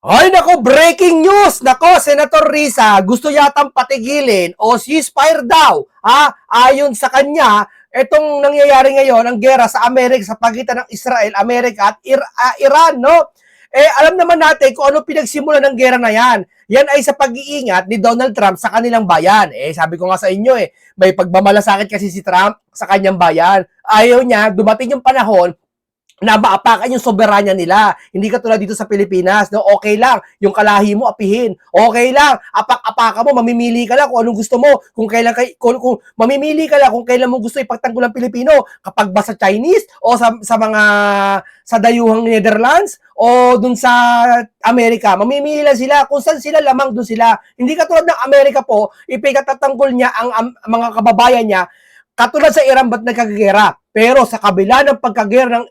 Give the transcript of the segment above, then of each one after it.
Ay nako, breaking news! Nako, Senator Risa, gusto yatang patigilin o ceasefire daw. Ayon sa kanya, itong nangyayari ngayon, ang gera sa Amerika, sa pagitan ng Israel, Amerika at Iran, no? Alam naman natin kung ano pinagsimula ng gera na yan. Yan ay sa pag-iingat ni Donald Trump sa kanilang bayan. Sabi ko nga sa inyo, may pagmamalasakit kasi si Trump sa kanyang bayan. Ayaw niya, dumating yung panahon na maapakan yung soberanya nila. Hindi katulad dito sa Pilipinas, no? Okay lang, yung kalahi mo apihin. Okay lang, apak-apakan mo, mamimili ka lang kung anong gusto mo. Kung mamimili ka lang kung kailan mo gusto ipagtanggol ang Pilipino, kapag ba sa Chinese o sa mga sa dayuhang Netherlands o dun sa Amerika, mamimili lang sila kung saan sila lamang dun sila. Hindi katulad ng Amerika po, ipagtatanggol niya ang mga kababayan niya. Katulad sa Iran, ba't nagkagera? Pero sa kabila ng pagkagera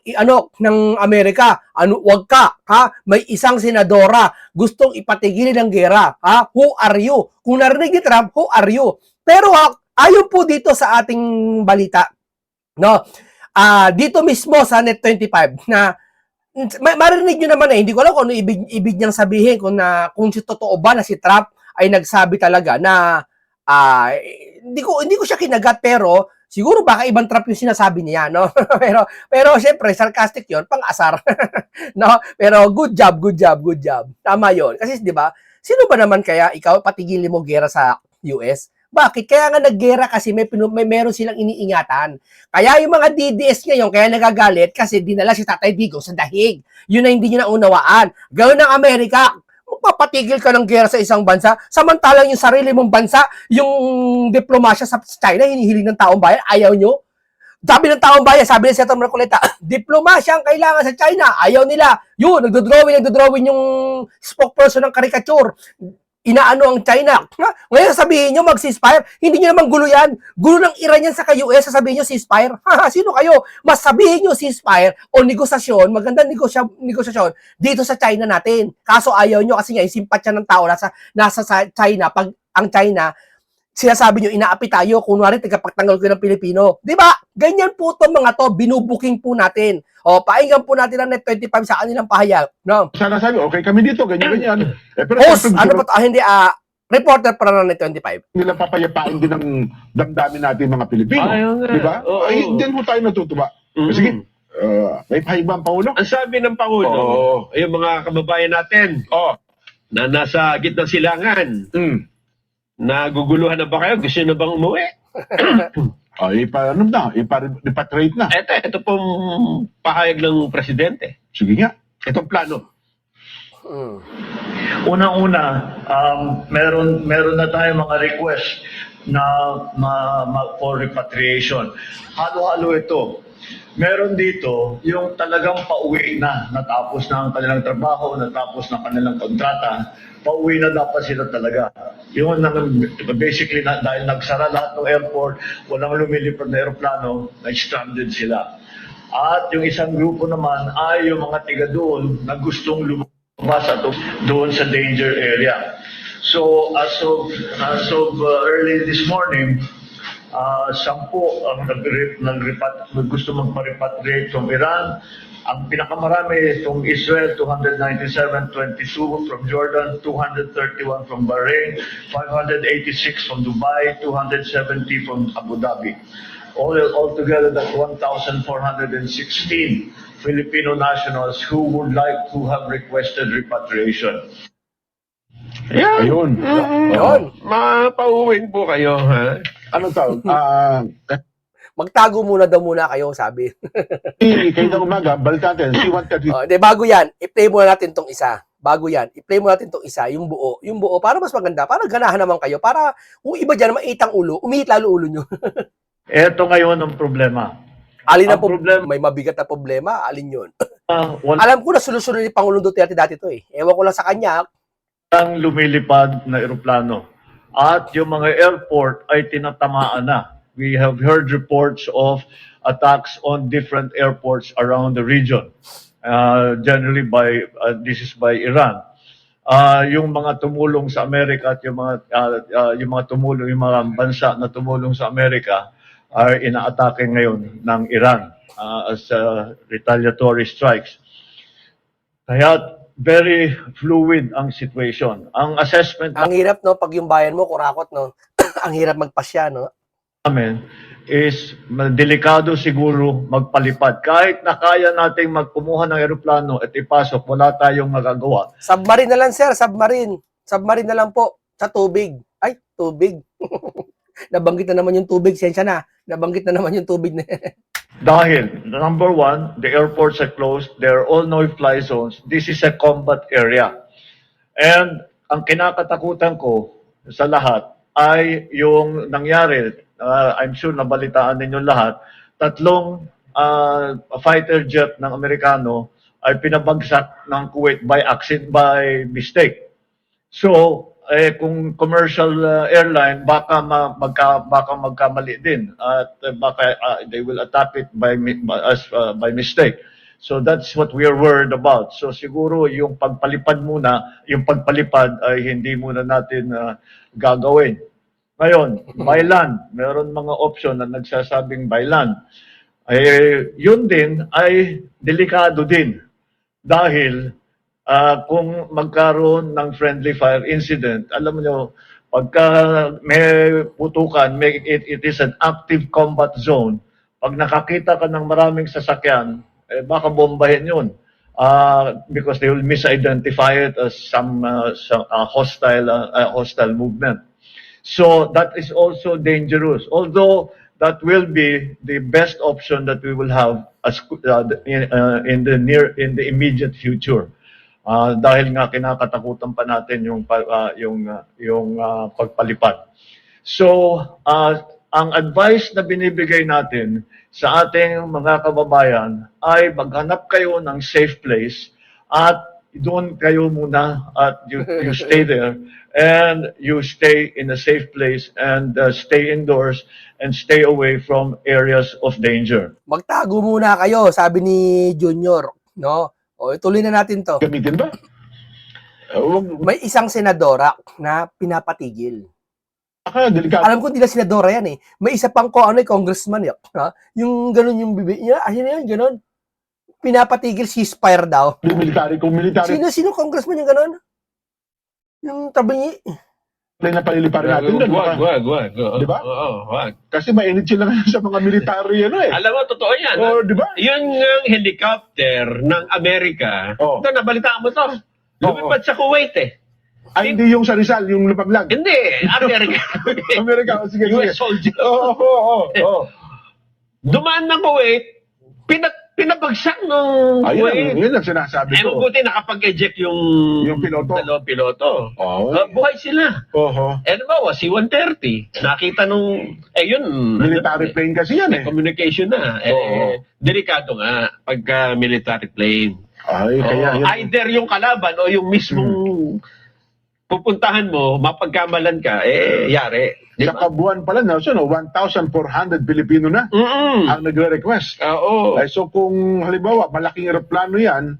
ng Amerika, wag ka, may isang senadora gustong ipatigil ng gera, Who are you? Kung narinig ni Trump, who are you? Pero ayon po dito sa ating balita, no? Dito mismo sa Net 25 na marinig nyo naman hindi ko alam kung ano ibig niyang sabihin kung totoo ba na si Trump ay nagsabi talaga na hindi ko siya kinagat, pero siguro baka ibang Trump yung sinasabi niya, no? pero syempre sarcastic 'yon, pang-asar. No? Pero good job. Tama 'yon. Kasi 'di ba? Sino ba naman kaya ikaw patigilin mo gera sa US? Bakit? Kaya nga naggera kasi may meron silang iniingatan. Kaya yung mga DDS ngayon, kaya nagagalit kasi dinala si Tatay Digong sa dahig. Yun na hindi nyo naunawaan. Gawin ng Amerika, papatigil ka ng gera sa isang bansa, samantalang yung sarili mong bansa, yung diplomasya sa China, hinihiling ng taong bayan, ayaw nyo. Sabi ng taong bayan, sabi ni Senator Marcoleta, diplomasya ang kailangan sa China, ayaw nila. Yun, nagdodrawing yung spokesperson ng caricature. Inaano ang China. Ngayon sabihin nyo mag-ceasefire, hindi nyo naman gulo yan. Gulo ng Iran yan sa US, sasabihin nyo ceasefire. Sino kayo? Mas sabihin nyo ceasefire o negosasyon, magandang negosasyon dito sa China natin. Kaso ayaw nyo kasi nga, yung simpatya ng tao nasa sa China. Pag ang China, sinasabi nyo, inaapi tayo, kunwari, tagapagtanggal ko ng Pilipino. Di ba? Ganyan po itong mga to, binubuking po natin. Painggan po natin ang Net 25 sa kanilang pahayag. No? Sana sabi, okay kami dito, ganyan. Pero host, ano pa hindi, reporter para ng Net 25. Nila papayapain din ang damdamin natin mga Pilipino. Di ba? Ay, din po tayo natutuwa. Sige, may pahibang Pangulo. Ang sabi ng Pangulo, yung mga kababayan natin na nasa gitnang silangan, naguguluhan na ba kayo? Gusto na bang umuwi? Ipatriate na. Ito pong pahayag ng presidente. Sige nga. Itong plano. Unang-una, meron na tayong mga request na for repatriation. Halo-halo ito. Meron dito yung talagang pauwi na, natapos na ang kanilang trabaho, natapos na kanilang kontrata, pauwi na dapat sila talaga. Yun, basically, dahil nagsara lahat ng airport, walang lumilipad na aeroplano, na-stranded sila. At yung isang grupo naman ay yung mga tiga doon na gustong lumabas at doon sa danger area. So, as of early this morning, 10 ang gusto magpa-repatriate from Iran. Ang pinakamarami itong Israel, 297, 22 from Jordan, 231 from Bahrain, 586 from Dubai, 270 from Abu Dhabi. Altogether, that's 1,416 Filipino nationals who would like to have requested repatriation. Ayun. Mapauwiin po kayo, ha? Anong tawag? Magtago daw muna kayo, sabi. Kayo na umaga, balitan natin, C-130. Bago yan, i-play muna natin tong isa. I-play muna natin tong isa, yung buo. Yung buo, para mas maganda, para ganahan naman kayo, para kung iba dyan, maitang ulo, umihit lalo ulo nyo. Ito ngayon ang problema. Alin ang problema? May mabigat na problema, alin yun? Alam ko na solusyon ni Pangulong Duterte dati to Ewan ko lang sa kanya. Ang lumilipad na eroplano at yung mga airport ay tinatamaan na. We have heard reports of attacks on different airports around the region. Generally this is by Iran. Yung mga tumulong sa Amerika at yung mga bansa na tumulong sa Amerika ay inaatake ngayon ng Iran as retaliatory strikes. Kaya very fluid ang situation. Ang assessment Ang hirap, no, pag yung bayan mo, kurakot, no? Ang hirap magpasya, no? namin is delikado siguro magpalipad. Kahit na kaya nating magkumuha ng eroplano at ipasok, wala tayong magagawa. Submarine na lang, sir. Submarine. Submarine na lang po. Sa tubig. Ay, tubig. Nabanggit na naman yung tubig. Sensya na. Nabanggit na naman yung tubig. Dahil, number one, the airports are closed. There are all no-fly zones. This is a combat area. And ang kinakatakutan ko sa lahat ay yung nangyari. I'm sure nabalitaan ninyo lahat. Tatlong fighter jet ng Amerikano ay pinabagsak ng Kuwait by accident, by mistake. So, kung commercial airline, baka magkamali din at baka they will attack it by mistake. So that's what we are worried about. So siguro yung pagpalipad ay hindi muna natin gagawin. Ngayon, by land, meron mga option na nagsasabing by land. Yun din ay delikado din dahil kung magkaroon ng friendly fire incident, alam mo, pagka may putukan, it is an active combat zone. Pag nakakita ka ng maraming sasakyan, baka bombahin yun. Because they will misidentify it as some hostile movement. So that is also dangerous. Although that will be the best option that we will have as in the immediate future. Dahil nga kinakatakutan pa natin yung pagpalipad. So, ang advice na binibigay natin sa ating mga kababayan ay maghanap kayo ng safe place at doon kayo muna at you stay there and you stay in a safe place and stay indoors and stay away from areas of danger. Magtago muna kayo, sabi ni Junior, no? O, ituloy na natin to. Gamitin ba? May isang senadora na pinapatigil. Delikado. Alam ko hindi na senadora yan eh. May isa pang congressman eh. Ha? Yung ganun yung bibig niya. Ayun yan, ganun. Pinapatigil, ceasefire daw. Military. Sino congressman yung ganun? Yung tabi niya. Na paliliparin natin doon. Wag. Di ba? Oo, wag. Kasi mainit sila ngayon sa mga military Alam mo, totoo yan. Di ba? Yun yung helicopter ng Amerika. Oh. Ito, nabalitaan mo to. Lumipad sa Kuwait eh. Ay, hindi yung sa Rizal, yung lumaglag. Hindi, Amerika. Amerika, sige. US soldier. Oo. Dumaan ng Kuwait, pinabagsak ng Kuwait. Yun ang sinasabi ko. Mabuti nakapag-eject yung piloto. dalawang piloto. Oo. Buhay sila. Oo. Ba, C-130. Nakita nung, yun. Military plane kasi yan eh. Communication na. Oo. Delikado nga pagka military plane. Ay, kaya yun. Either yung kalaban o yung mismong pupuntahan mo, mapagkamalan ka, yari. Sa kabuuan pala, Nelson, 1,400 Pilipino na ang nagre-request. Oo. Ay, so kung halimbawa, malaking eroplano yan,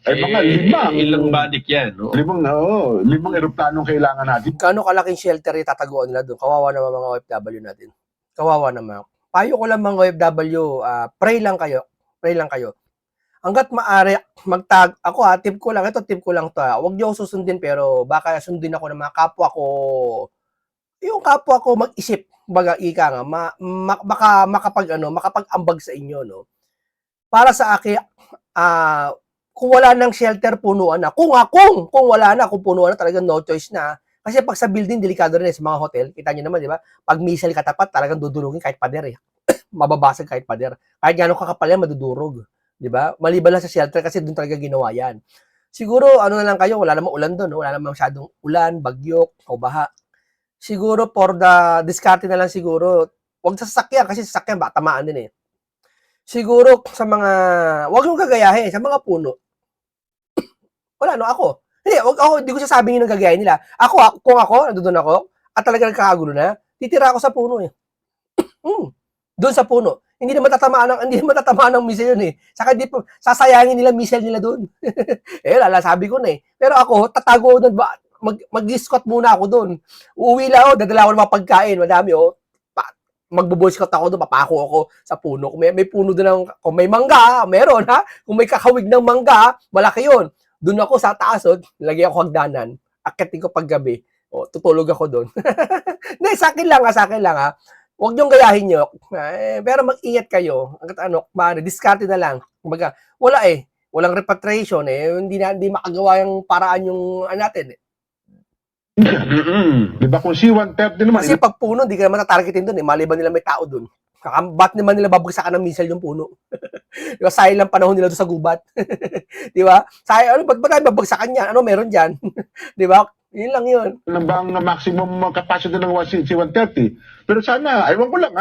ay mga limang. Ilang badik yan. No? Limang eroplanong kailangan natin. Gaano kalaking shelter yung tataguan nila doon? Kawawa naman mga OFW natin. Kawawa naman. Payo ko lang mga OFW, pray lang kayo. Pray lang kayo. Hanggat maaari, ako tip ko lang to. Huwag niyo ako susundin pero baka sundin ako ng mga kapwa ko. Yung kapwa ko mag-isip, baga ika nga, baka makapag-ambag sa inyo, no? Para sa akin, kung wala nang shelter, punuan na. Kung wala na, kung punuan na, talagang no choice na. Kasi pag sa building, delikado rin sa mga hotel. Kita nyo naman, di ba? Pag missile katapat, talagang dudulungin kahit pader. Mababasag kahit pader. Kahit gano'ng kakapal yan, madudurog. Di ba? Maliban lang sa shelter kasi doon talaga ginawa yan. Siguro, na lang kayo, wala namang ulan doon. No? Wala namang masyadong ulan, bagyo, o baha. Siguro, for the discarte na lang siguro, huwag sa sasakyan kasi sasakyan, baka tamaan din eh. Siguro, sa mga, huwag yung gagayahin, sa mga puno. Wala, no, ako. Hindi ko sasabing yun ang gagayahin nila. Kung ako, nandun ako, at talaga nagkakagulo na, titira ako sa puno eh. Doon sa puno. Hindi na matatamaan ng missile yun eh. Saka sasayangin nila missile nila doon. Sabi ko na eh. Pero ako, tatago doon, mag-squat muna ako doon. Uuwi lang ako, dadala ako ng mga pagkain. Madami magbo-boy scout ako doon, papako ako sa puno. Kung may puno doon kung may mangga, meron ha. Kung may kakawig ng mangga, malaki yun. Doon ako sa taas, lagyan ako hagdanan. Akitin ko paggabi. Tutulog ako doon. Hindi, sa akin lang ha. Huwag niyong gayahin nyo. Pero mag-ingat kayo. Diskarte na lang. Kumbaga, walang repatriation hindi makagawa yung paraan yung natin. Di ba kung C-130 naman, Kasi pag puno, hindi ka naman tatargetin doon maliban nila may tao doon. Ba't naman nila babagsakan ng missile yung puno? Di ba, sayang lang panahon nila doon sa gubat. Di ba? Sayang, ba't ba tayo babagsakan yan? Ano meron dyan? Di ba? Yun lang yun. ano ba ang maximum capacity ng C-130? Pero sana, aywan ko lang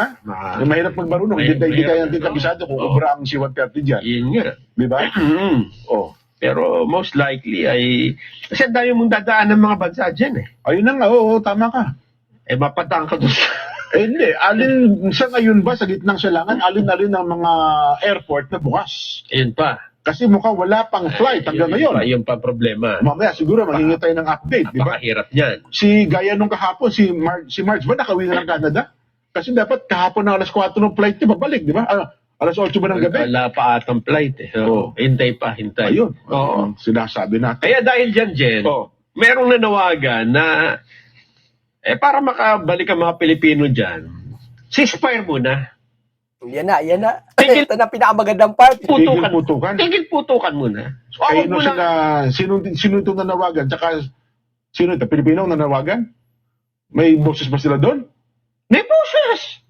mahirap magmarunong. Hindi kaya natin kabisado kung ubra ang C-130 dyan. Yun nga. Di ba? Oh. Pero most likely kasi ang dami mong dadaan ng mga bansa dyan Ayun na nga, tama ka. Mapatang ka doon. Hindi, alin sa ngayon ba sa gitnang silangan, alin-alin ang mga airport na bukas? Ayun pa. Kasi mukhang wala pang flight hanggang ngayon. Yun pa problema. Mamaya siguro maghingi tayo ng update, di ba? Napakahirap niyan. Gaya nung kahapon, si Marge ba nakawin na ng Canada? Kasi dapat kahapon na alas 4 ng flight niya, babalik, di ba? Alas 8 ba ng gabi? Wala pa atang flight Hintay. Ayun. Oo. Sinasabi natin. Kaya dahil dyan, Jen, merong nanawagan na para makabalik ang mga Pilipino dyan, ceasefire muna. Yan na. Ito na pinakamagandang part. Putukan. Tigil putukan muna. So, Sino itong nanawagan? Tsaka, sino ito? Pilipino ang nanawagan? May boses ba sila doon? May boses!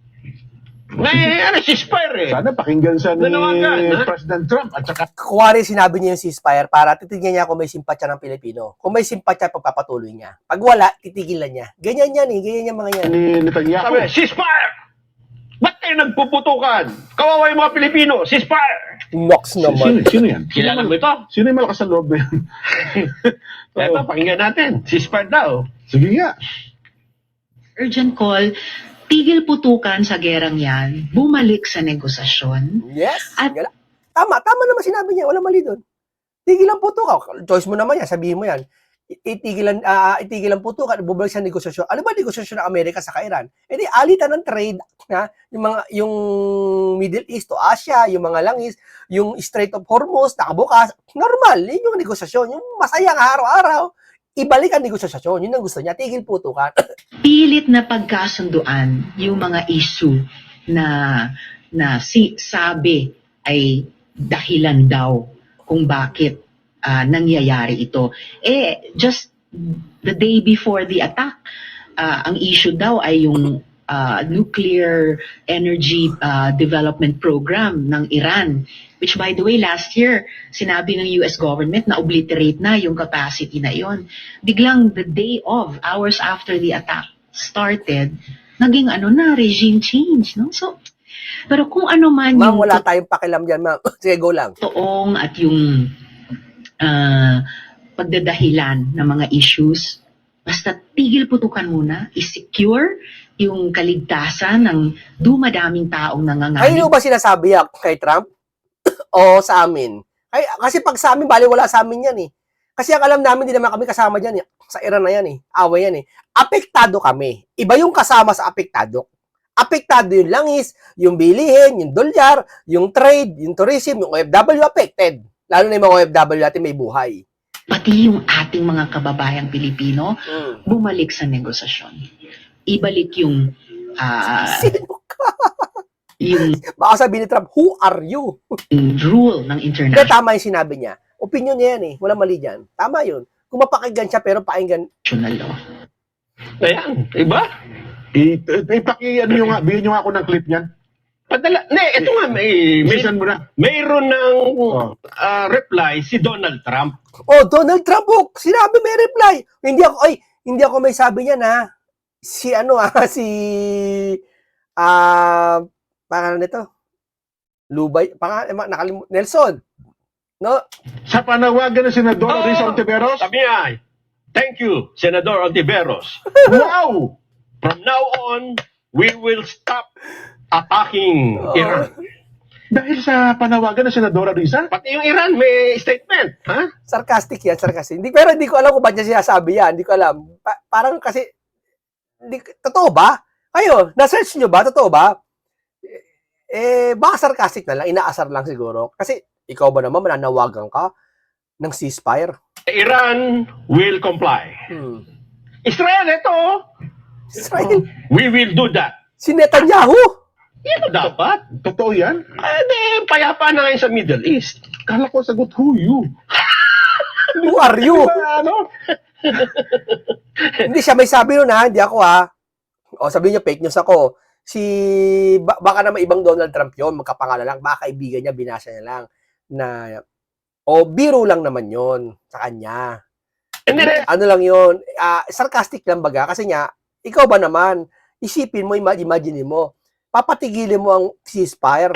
May ceasefire Sana pakinggan sa ni Nanawagan, President Trump at saka Kuwari sinabi niya yung ceasefire para titignan niya kung may simpatya ng Pilipino. Kung may simpatya, pagpapatuloy niya. Pag wala, titigilan niya. Ganyan yan mga yan. ni Netanyahu. Sabi, ceasefire! Ba't kayo nagpuputukan? Kawawa yung mga Pilipino, ceasefire! Nox naman. Sino yan? Kilala mo ito? Sino yung malakas sa loob na yan? Ito, pakinggan natin. Ceasefire daw. Sige nga. Urgent call, tigil putukan sa gerang yan, bumalik sa negosasyon. Yes. At- Tama naman sinabi niya. Wala mali doon. Tigilan putukan. Choice mo naman yan. Sabihin mo yan. Itigilan putukan. Bubalik sa negosasyon. Ano ba negosasyon ng Amerika sa Iran? Di alitan ng trade. Yung Middle East o Asia, yung mga langis, yung Strait of Hormuz, nakabukas. Normal. Yun yung negosasyon. Yung masayang araw-araw. Ibalik ang negosasyon. Yun ang gusto niya. Tigil putukan. Pilit na pagkasunduan yung mga issue na sabi ay dahilan daw kung bakit nangyayari ito. Just the day before the attack, ang issue daw ay yung nuclear energy development program ng Iran, which by the way, last year, sinabi ng US government na obliterate na yung capacity na yon. Biglang the day of, hours after the attack started, naging regime change. No? So, pero kung ano man Ma'am, wala tayong pakialam dyan, ma'am. Sige, go lang. toong at yung pagdadahilan ng mga issues, basta tigil putukan muna, i-secure yung kaligtasan ng dumadaming taong nanganganin. Ayun ba sinasabi kay Trump? O sa amin? Kasi pag sa amin, bali wala sa amin yan eh. Kasi ang alam namin, di naman kami kasama dyan eh. Sa Iran na yan eh. Away yan eh. Apektado kami. Iba yung kasama sa apektado. Apektado yung langis, yung bilihin, yung dolyar, yung trade, yung tourism, yung OFW affected. Lalo na yung mga OFW natin may buhay. Pati yung ating mga kababayang Pilipino, bumalik sa negosasyon. Ibalik yung Sino ka? yung Baka sabihin ni Trump, who are you? rule ng Hindi, international tama yung sinabi niya. Opinion niya yan eh. Wala mali dyan. Tama yun. Kung mapakinggan siya, pero pakinggan. law. Ayan, iba? Ano nyo nga, bigyan nyo nga ako ng clip niyan. Padala. Ito nga, Isisan mo na. mayroon ng reply si Donald Trump. Oh, Donald Trump, sinabi may reply. Hindi ako may sabi niya na pangalan nito. Lubay, Nelson. No? Sa panawagan ng Senador Risa Ontiveros. Sabi niya, thank you, Senador Ontiveros. Wow! From now on, we will stop attacking Iran. Dahil sa panawagan ng Senadora Risa? Pati yung Iran may statement. Ha? Sarcastic yan, sarcastic. Pero hindi ko alam kung ba't niya sinasabi yan. Hindi ko alam. Parang kasi, totoo ba? Kayo, na-search nyo ba? Totoo ba? Baka sarcastic na lang. Inaasar lang siguro. Kasi, ikaw ba naman, mananawagan ka? ng ceasefire. Iran will comply. Israel, ito, Israel, we will do that. si Netanyahu. Ito dapat. Totoo yan? Payapa na ngayon sa Middle East. Kala ko sagot, who you? Who are you? Ano? Hindi siya may sabi nun ha, hindi ako ha. O sabihin niyo fake news ako. Baka naman ibang Donald Trump yon, magkapangalan lang, baka kaibigan niya, binasa niya lang na biro lang naman yon sa kanya. Ano lang yon, sarcastic lang baga kasi nga ikaw ba naman isipin mo, imagine mo, papatigilin mo ang ceasefire.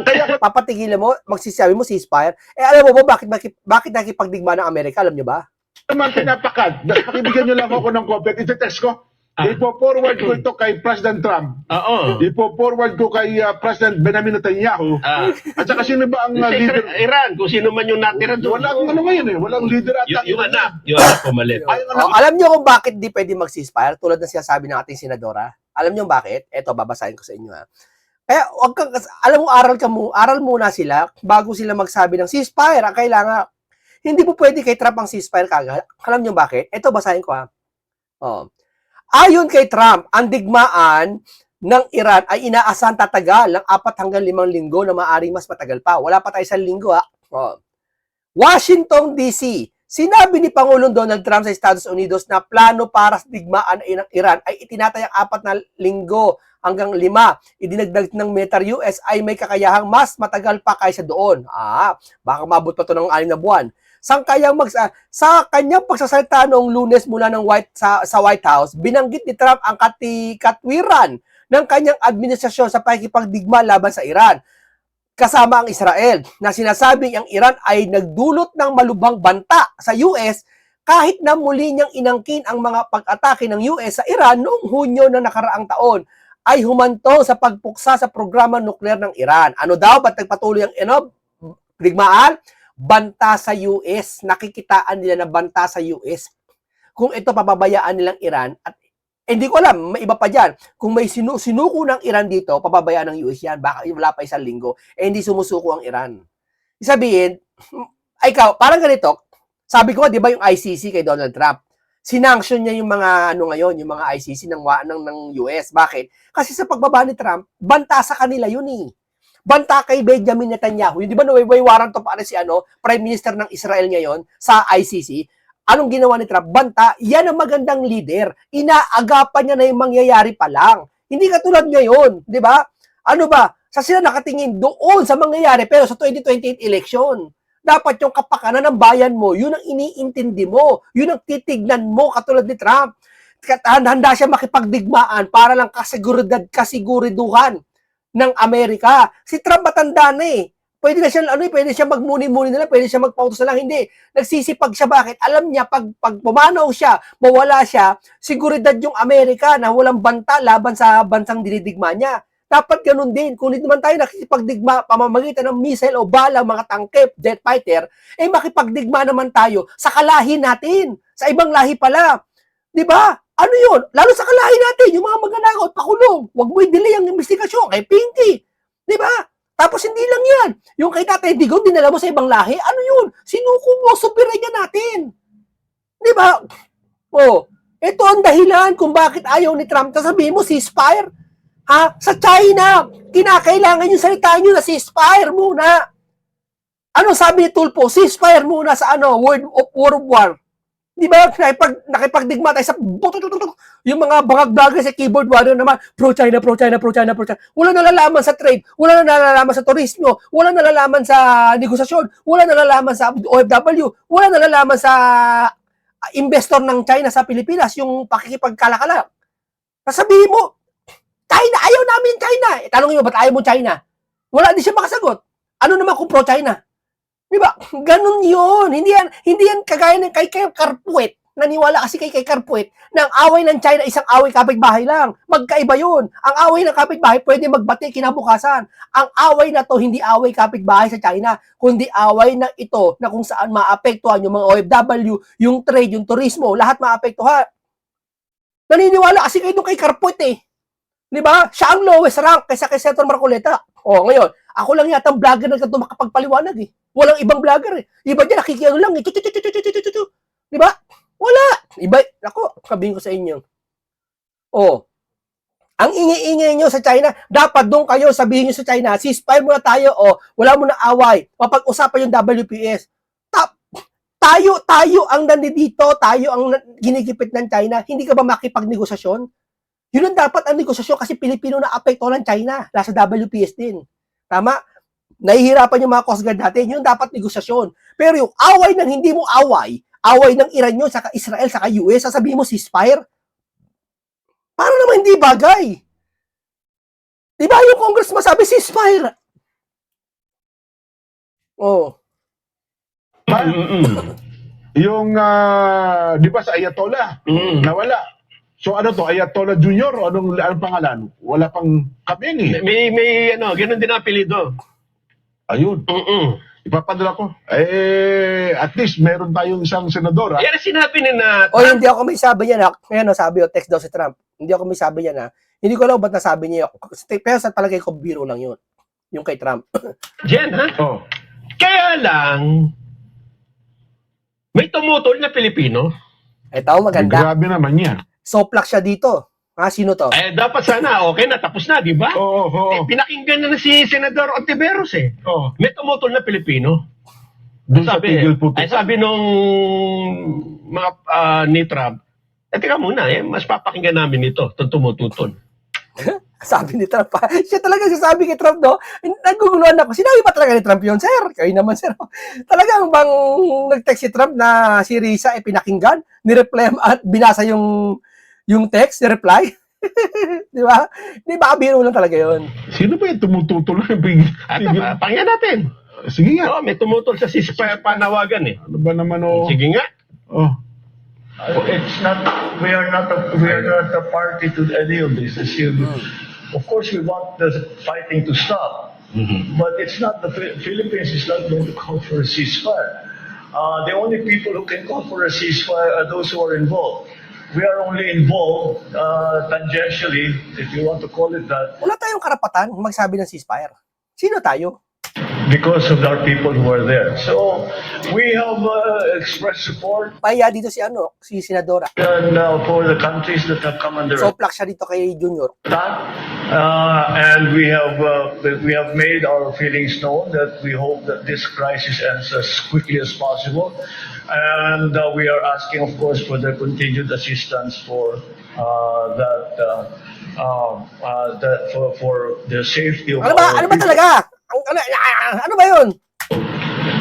Kaya Papatigilin mo, magsisabi mo ceasefire. Alam mo ba bakit nakipagdigma ng Amerika, alam niyo ba? naman pinapakad. Pakibigyan niyo lang ako ng copy. Ito-text ko. Ipo-forward ko ito kay President Trump. Oo. Ipo-forward ko kay President Benjamin Netanyahu. At saka sino ba ang leader? Iran, kung sino man yung natira doon. Walang ano ngayon eh. Walang leader at Yung anak pumalit. Alam niyo kung bakit di pwede mag-ceasefire tulad ng sinasabi ng ating senadora? Alam niyo bakit? Eto, babasahin ko sa inyo ha. Kaya wag kang, alam mo, aral muna sila bago sila magsabi ng ceasefire. Ang kailangan, hindi po pwede kay Trump ang ceasefire kagad. Alam niyo bakit? Eto, basahin ko ha. Ayon kay Trump, ang digmaan ng Iran ay inaasahan tatagal ng 4 hanggang 5 linggo na maaaring mas matagal pa. Wala pa tayo 1 linggo ha. Washington DC, sinabi ni Pangulong Donald Trump sa Estados Unidos na plano para sa digmaan ng Iran ay itinatayang 4 na linggo hanggang 5. Idinagdag ng military US ay may kakayahang mas matagal pa kaysa doon. Baka mabot pa ito ng 6 na buwan. Sa kanyang pagsasalita noong Lunes mula ng sa White House, binanggit ni Trump ang katwiran ng kanyang administrasyon sa pakikipagdigma laban sa Iran, kasama ang Israel, na sinasabing ang Iran ay nagdulot ng malubhang banta sa US kahit na muli niyang inangkin ang mga pag-atake ng US sa Iran noong Hunyo ng nakaraang taon ay humantong sa pagpuksa sa programa nuklear ng Iran. Ano daw? Ba't nagpatuloy ang digmaan? Banta sa US. Nakikitaan nila na banta sa US. Kung ito pababayaan nilang Iran, at hindi ko alam, may iba pa dyan. Kung may sinuko ng Iran dito, pababayaan ng US yan. Baka wala pa 1 linggo. Hindi sumusuko ang Iran. Sabihin, ikaw, parang ganito, sabi ko, di ba yung ICC kay Donald Trump? Sinanction niya yung mga yung mga ICC ng US. Bakit? Kasi sa pagbaba ni Trump, banta sa kanila yun eh. Banta kay Benjamin Netanyahu. Yung di ba may warrant of arrest si Prime Minister ng Israel ngayon sa ICC? Anong ginawa ni Trump? Banta, yan ang magandang leader. Inaagapan niya na yung mangyayari pa lang. Hindi katulad ngayon, di ba? Ano ba? Sa sila nakatingin doon sa mangyayari, pero sa 2028 election, dapat yung kapakanan ng bayan mo, yun ang iniintindi mo, yun ang titignan mo katulad ni Trump. Handa siya makipagdigmaan para lang kasiguriduhan ng Amerika. Si Trump matanda na eh. Pwede na siya magmuni-muni na lang, pwede siya magpautos na lang. Hindi. Nagsisipag siya. Bakit? Alam niya, pag pumanaw siya, mawala siya, siguridad yung Amerika na walang banta laban sa bansang dinidigma niya. Dapat ganun din. Kung hindi naman tayo nakikipagdigma pamamagitan ng missile o bala, mga tangkep, jet fighter, makipagdigma naman tayo sa kalahi natin. Sa ibang lahi pala. Di ba? Ano yun? Lalo sa kalahi natin, yung mga magnanakaw at pakulong. Huwag mo i-delay ang investigasyon kay Pinky. Di ba? Tapos hindi lang yan. Yung kay Tatay Digong, dinala mo sa ibang lahi. Ano yun? Sinuko mo, soberanya natin. Di ba? Ito ang dahilan kung bakit ayaw ni Trump. Sasabihin mo, ceasefire. Sa China, kinakailangan yung salita nyo na ceasefire muna. Ano sabi ni Tulfo? Ceasefire muna sa World War. Di ba? Nakipagdigma tayo sa yung mga bangag-blogger sa keyboard warrior naman, pro-China. Wala nalalaman sa trade, wala nalalaman sa turismo, wala nalalaman sa negosasyon, wala nalalaman sa OFW, wala nalalaman sa investor ng China sa Pilipinas, yung pakikipagkalakala. Sasabihin mo, China, ayaw namin China. Tanongin mo, ba't ayaw mo China? Wala din siya makasagot. Ano naman kung pro-China? Di ba? Ganun yun. Hindi yan kagaya ng kay Karpuet. Naniwala kasi kay Karpuet na ang away ng China isang away kapitbahay lang. Magkaiba yun. Ang away ng kapitbahay pwede magbati kinabukasan. Ang away na to hindi away kapitbahay sa China, kundi away na ito na kung saan maapektuhan yung mga OFW, yung trade, yung turismo, lahat maapektuhan. Naniniwala kasi kayo doon kay Karpuet eh. Di ba? Siya ang lowest rank kaysa kay Senator Marcoleta. Ngayon, ako lang yata ang vlogger na ganito makapagpaliwanag eh. Walang ibang vlogger eh. Iba dyan, nakikiano lang eh. Di ba? Wala. Iba, ako, sabihin ko sa inyo. Oh, ang ingay-ingay nyo sa China, dapat doon kayo sabihin nyo sa China, ceasefire muna tayo, o wala mo na away, mapag-usapan yung WPS. Tayo ang nandito, tayo ang ginigipit ng China, hindi ka ba makipagnegosasyon? Yun ang dapat ang negosasyon kasi Pilipino na apekto ng China, nasa WPS din. Tama? Nahihirapan yung mga Coast Guard natin, yun dapat negosasyon. Pero yung away ng hindi mo away ng Iran yun, saka Israel, saka US, sasabihin mo ceasefire? Paano naman hindi bagay? Diba yung Congress masabi ceasefire? Oh. Yung, di ba sa Ayatollah, nawala. So ano to, Ayatollah Junior o anong pangalan? Wala pang Khamenei. May ganun din ang apelido. Ayun. Ipapadala ko. At least meron tayong isang senador. Yan ang sinabi ni na O hindi ako may sabi niya na, ngayon sabi o text daw si Trump. Hindi ako may sabi niya na, hindi ko alam ba't nasabi niya. Pero sa palagay ko, biro lang yun. Yung kay Trump. Jen, ha? Oh. Kaya lang, may tumutol na Pilipino. Ito, maganda. Grabe naman yan. Soplak siya dito. Ha, sino to? Dapat sana, okay na, tapos na, di ba? Oo. Pinakinggan na si Senador Ontiveros eh. Oo. May tumutol na Pilipino. Doon sa tigil puto. Sabi nung mga ni Trump, teka muna, mas papakinggan namin ito, itong tumututol. Sabi ni Trump. Siya talaga sasabi kay Trump, no? Naguguluhan ako. Sinabi pa talaga ni Trump yun, sir? Kayo naman, sir. Talagang bang nag-text si Trump na si Risa ay pinakinggan, ni-reply at binasa yung text, ni-reply? Di ba? Di ba, biro lang talaga yun. Sino ba yung tumututol? Pakinggan natin. Sige nga. May tumutol sa ceasefire panawagan eh. Ano ba naman o? Sige nga. Oh. It's not. We are not a party to any of this. Of course, we want the fighting to stop, but it's not the Philippines is not going to call for a ceasefire. The only people who can call for a ceasefire are those who are involved. We are only involved tangentially, if you want to call it that, Wala tayong karapatan magsabi ng ceasefire. Sino tayo? because of our people who are there. So we have expressed support Pahiya dito si Senadora. for the countries that have come under Soplak siya dito kay Junior. attack, and we have made our feelings known that we hope that this crisis ends as quickly as possible, and we are asking, of course, for the continued assistance for for the safety of Ano ba our people. talaga? Ano ba yun?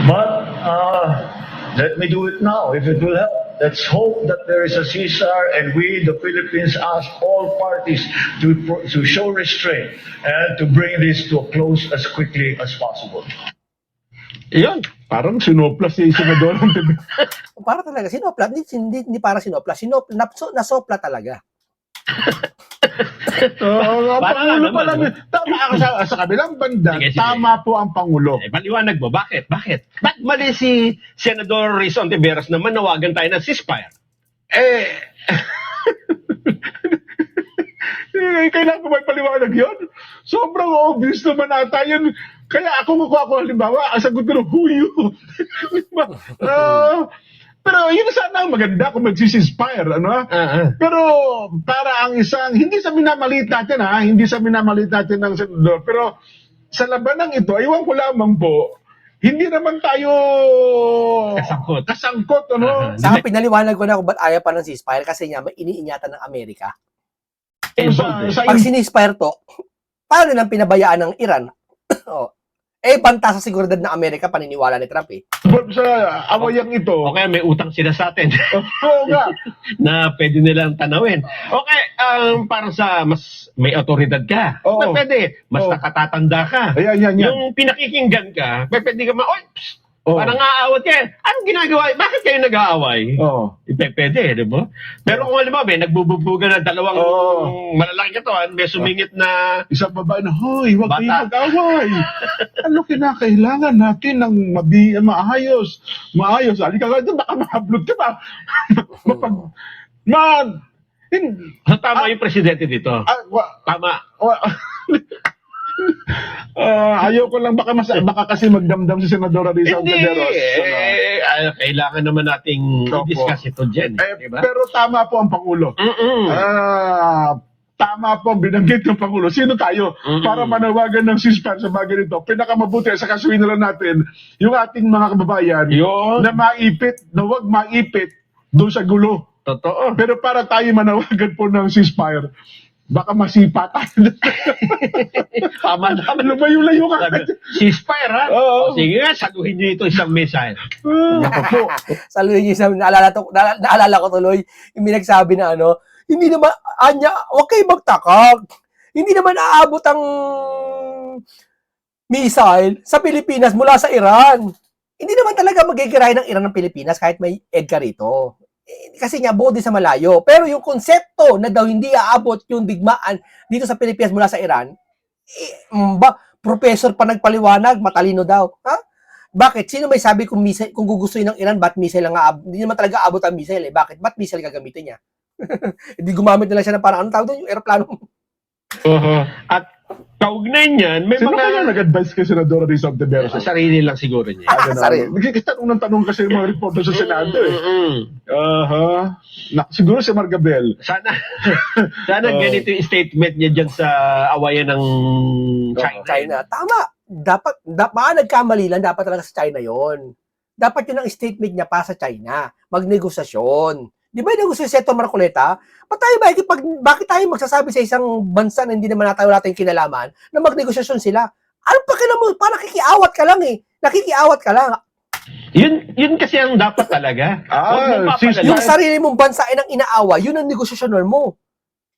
But let me do it now, if it will help. Let's hope that there is a ceasefire, and we, the Philippines, ask all parties to show restraint and to bring this to a close as quickly as possible. Iyan. Parang sinoplas si Senador. Para talaga, sinopla. Hindi para sinopla. Nasopla talaga. Pangulo pa lang. Tama ako sa kabilang banda. Sige. Tama po ang Pangulo. Paliwanag mo, bakit? Bakit mali si Senador Risa Ontiveros na manawagan tayo ng ceasefire? Kailangan ko may paliwanag yun? Sobrang obvious naman ata yun. Kaya ako halimbawa, ang sagot ko ng huyo. Diba? Pero yun sana ang maganda kung mag-ceasefire, ano? Pero para ang isang, hindi sa minamalit natin hindi sa minamalit natin ng senador, pero sa labanang ito, iwan ko lamang po, hindi naman tayo kasangkot, ano? Saka pinaliwanag ko na kung ba't ayaw pa ng ceasefire kasi nga may iniinyatan ng Amerika. Pag sinisfire to, paano nilang pinabayaan ng Iran? Banta sa seguridad ng Amerika, paniniwala ni Trump eh. Sa awayang ito, O kaya may utang sila sa atin oo nga. na pwede nilang tanawin. Okay, para sa mas may otoridad ka, Oo. pwede, mas Oo. nakatatanda ka. Ayan. Yung pinakikinggan ka, pwede ka Oo. parang aawat ka. Anong ginagawa? Bakit kayo nag-aaway? Oo. Pwede, di ba? Pero kung halimbawa, nagbububugan na dalawang Oo. malalaking katawan, may sumingit na Isang babae na, hoy, huwag Bata. kayong mag-away. Ano kinakailangan natin ng maayos. Halika ka doon, baka mahablot ka ba? tama yung presidente dito. Tama. Ayaw ko lang, baka kasi magdamdam si Senadora Risa Hindi, Ontiveros. kailangan naman nating Opo. i-discuss ito dyan. Diba? Pero tama po ang Pangulo. Tama po ang binanggit ng Pangulo. Sino tayo para manawagan ng ceasefire sa bagay nito? Pinakamabuti, sa kasuhin na lang natin, yung ating mga kababayan Yun. na huwag maipit doon sa gulo. Totoo. Pero para tayo manawagan po ng ceasefire, baka masipa tayo. Tama naman. Lumayo-layo ka. Ceasefire, ha? Oo. O, sige nga, saluhin nyo ito isang missile. Naku po. Saluhin niyo sa naalala ko tuloy yung minagsabi na hindi naman huwag kayo magtaka. Hindi naman aabot ang missile sa Pilipinas mula sa Iran. Hindi naman talaga magigirahin ng Iran ng Pilipinas kahit may EDCA rito. Kasi nga buo din sa malayo. Pero yung konsepto na daw hindi aabot yung digmaan dito sa Pilipinas mula sa Iran, professor pa nagpaliwanag, matalino daw. Ha? Bakit? Sino may sabi kung gugustuhin ng Iran, ba't missile lang aabot? Hindi naman talaga aabot ang missile. Bakit? Ba't missile gagamitin niya? Hindi gumamit nila siya ng parang, anong tawag doon? Yung aeroplano. At kaugnay niyan, may Sino kaya mga... nag-advise kay Senadora Risa Ontiveros? Sa sarili lang siguro niya. Sorry. Nagkikitanong ng tanong kasi yung mga reporter sa Senado eh. Mm-mm. Siguro si Mar Gabriel. Sana ganito yung statement niya dyan sa awayan ng China. Tama. Baka nagkamali lang, dapat talaga sa China yon. Dapat yun ang statement niya para sa China. Magnegosasyon. Di ba yung negosyo si Seto Marcoleta? Bakit tayo magsasabi sa isang bansa na hindi naman wala tayong kinalaman na magnegosasyon sila? Ano pa mo? Parang nakikiawat ka lang eh. Nakikiawat ka lang. Yun kasi ang dapat talaga. Huwag mong papalala. Yung sarili mong bansa ay nang inaawa, yun ang negosasyon mo.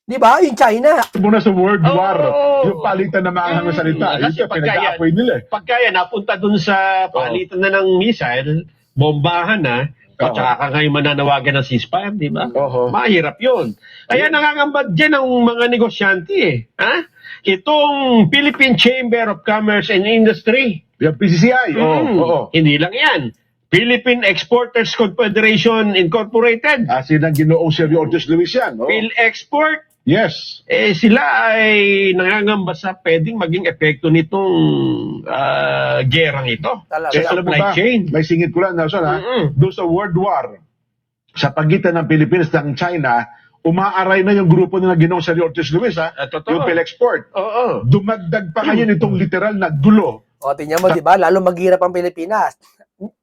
Di ba? Yung China. Muna sa World War, Oo. yung palitan na maanghang salita. Kasi Yun yung pinag-aapoy nila eh. Pagkaya napunta dun sa palitan na ng missile, bombahan na, at saka ka ngayon mananawagan ng ceasefire, di ba? Oo. Mahirap yun. Kaya nangangambad dyan ang mga negosyante eh. Ha? Itong Philippine Chamber of Commerce and Industry. Yung PCCI. Oo. Hindi lang yan. Philippine Exporters Confederation Incorporated. Asin ang ginoong Sergio Ortiz Luis yan. Oo. PhilExport. Yes. Sila ay nangangamba sa pwedeng maging epekto nitong gerang ito. Talaga. Sa Alam mo supply ba, chain. may singit ko lang, Nelson, ha? Doon sa World War, sa pagitan ng Pilipinas at ng China, umaaray na yung grupo na ginoong Sergio Ortiz Luis, ha? Totoo. Yung PhilExport. Oo. Dumagdag pa ngayon itong literal na gulo. O, tingnan mo, di ba? Lalo maghirap ang Pilipinas.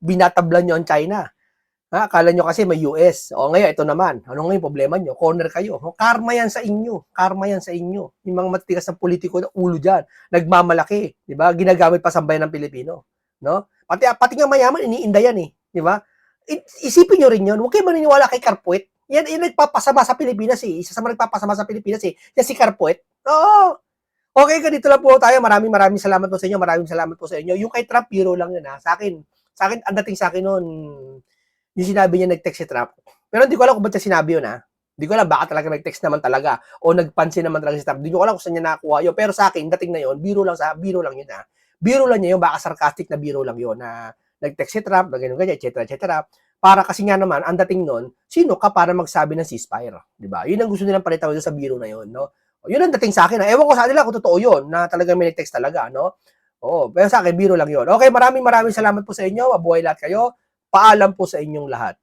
Binatablan nyo ang China. Ha? Akala nyo kasi may US. O, ngayon, ito naman. Ano ngayon problema nyo? Corner kayo. O, karma yan sa inyo. Karma yan sa inyo. Yung mga matitigas na politiko na ulo dyan, nagmamalaki. Di ba? Ginagamit pa sa bayan ng Pilipino. No? Pati nga mayaman, iniinda yan eh. Di ba? Isipin nyo rin yun. Huwag kayo maniniwala kay Carpuet. Yan nagpapasama sa Pilipinas eh. Isa sa mga nagpapasama sa Pilipinas eh. Yan si Carpuet. Oo. Okay, ganito lang po tayo. Maraming salamat po sa inyo. Maraming salamat po sa inyo. Yung kay Trump, biro lang yun ha. Sa akin, ang dating sa akin noon, yung sinabi niya nag-text si Trump. Pero hindi ko alam kung ba't niya sinabi yun ha. Hindi ko alam, baka talaga nag-text naman talaga. O nagpansin naman talaga si Trump. Hindi ko alam kung saan niya nakakuha yun. Pero sa akin, dating na yun, biro lang yun ha. Biro lang niya yun, baka sarcastic na biro lang yun na nag-text si Trump, na ganyan, etc. Para kasi nga naman, ang dating nun, sino ka para magsabi ng ceasefire? Diba? Yun ang gusto nilang palitan doon sa biro na yun, no? O, yun ang dating sa akin. Ewan ko sa nila kung totoo yun, na talagang may nag-text talaga, no? Oo, pero sa akin, biro lang yun. Okay, maraming salamat po sa inyo. Mabuhay lahat kayo. Paalam po sa inyong lahat.